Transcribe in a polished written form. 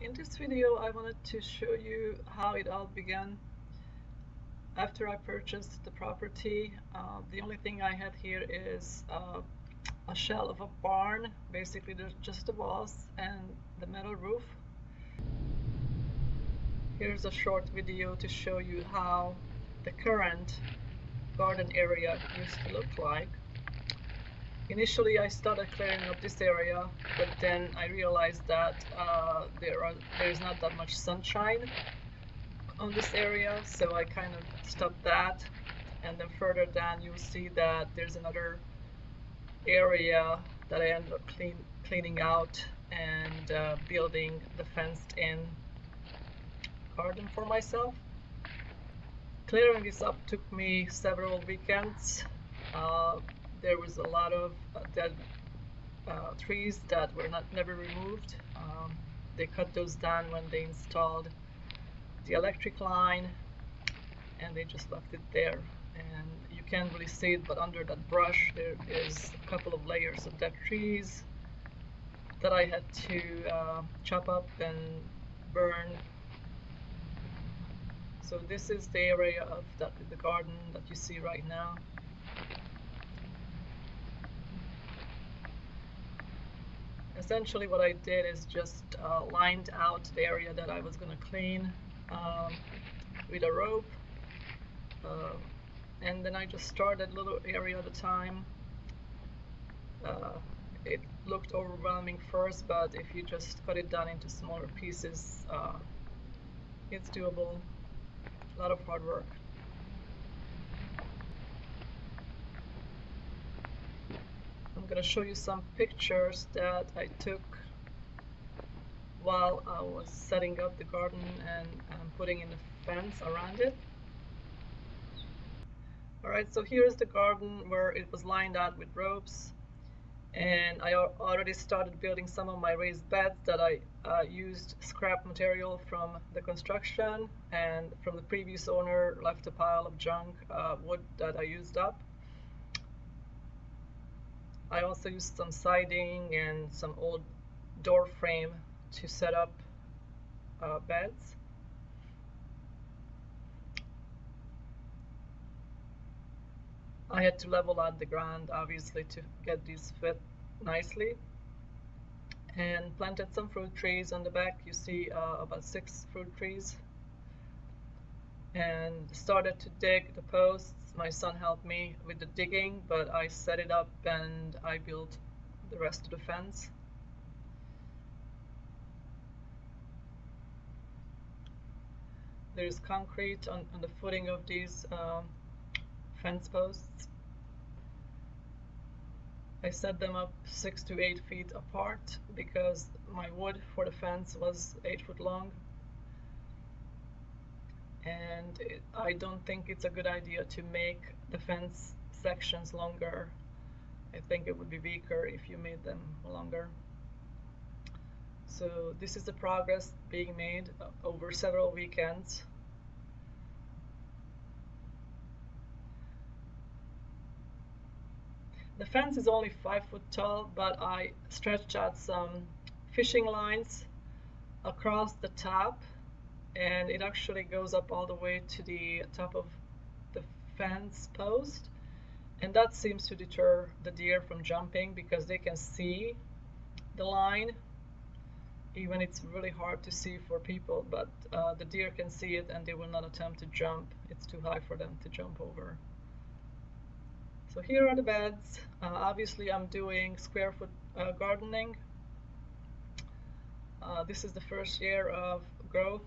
In this video, I wanted to show you how it all began. After I purchased the property, the only thing I had here is a shell of a barn. Basically, there's just the walls and the metal roof. Here's a short video to show you how the current garden area used to look like. Initially, I started clearing up this area, but then I realized that there's not that much sunshine on this area, so I kind of stopped that. And then further down, you'll see that there's another area that I ended up cleaning out and building the fenced-in garden for myself. Clearing this up took me several weekends. There was a lot of dead trees that were never removed. They cut those down when they installed the electric line, and they just left it there. And you can't really see it, but under that brush there is a couple of layers of dead trees that I had to chop up and burn. So this is the area of the garden that you see right now. Essentially what I did is just lined out the area that I was going to clean with a rope, and then I just started a little area at a time. It looked overwhelming first, but if you just cut it down into smaller pieces, it's doable. A lot of hard work. I'm going to show you some pictures that I took while I was setting up the garden and putting in a fence around it. Alright, so here's the garden where it was lined out with ropes, and I already started building some of my raised beds that I used scrap material from the construction, and from the previous owner left a pile of junk wood that I used up. I also used some siding and some old door frame to set up beds. I had to level out the ground, obviously, to get these fit nicely, and planted some fruit trees on the back. You see about 6 fruit trees, and started to dig the posts. My son helped me with the digging, but I set it up and I built the rest of the fence. There's concrete on the footing of these fence posts. I set them up 6 to 8 feet apart because my wood for the fence was 8 foot long. And I don't think it's a good idea to make the fence sections longer. I think it would be weaker if you made them longer. So this is the progress being made over several weekends. The fence is only 5 foot tall, but I stretched out some fishing lines across the top, and it actually goes up all the way to the top of the fence post, and that seems to deter the deer from jumping because they can see the line. Even it's really hard to see for people, but the deer can see it and they will not attempt to jump. It's too high for them to jump over. So here are the beds. Obviously I'm doing square foot gardening. This is the first year of growth.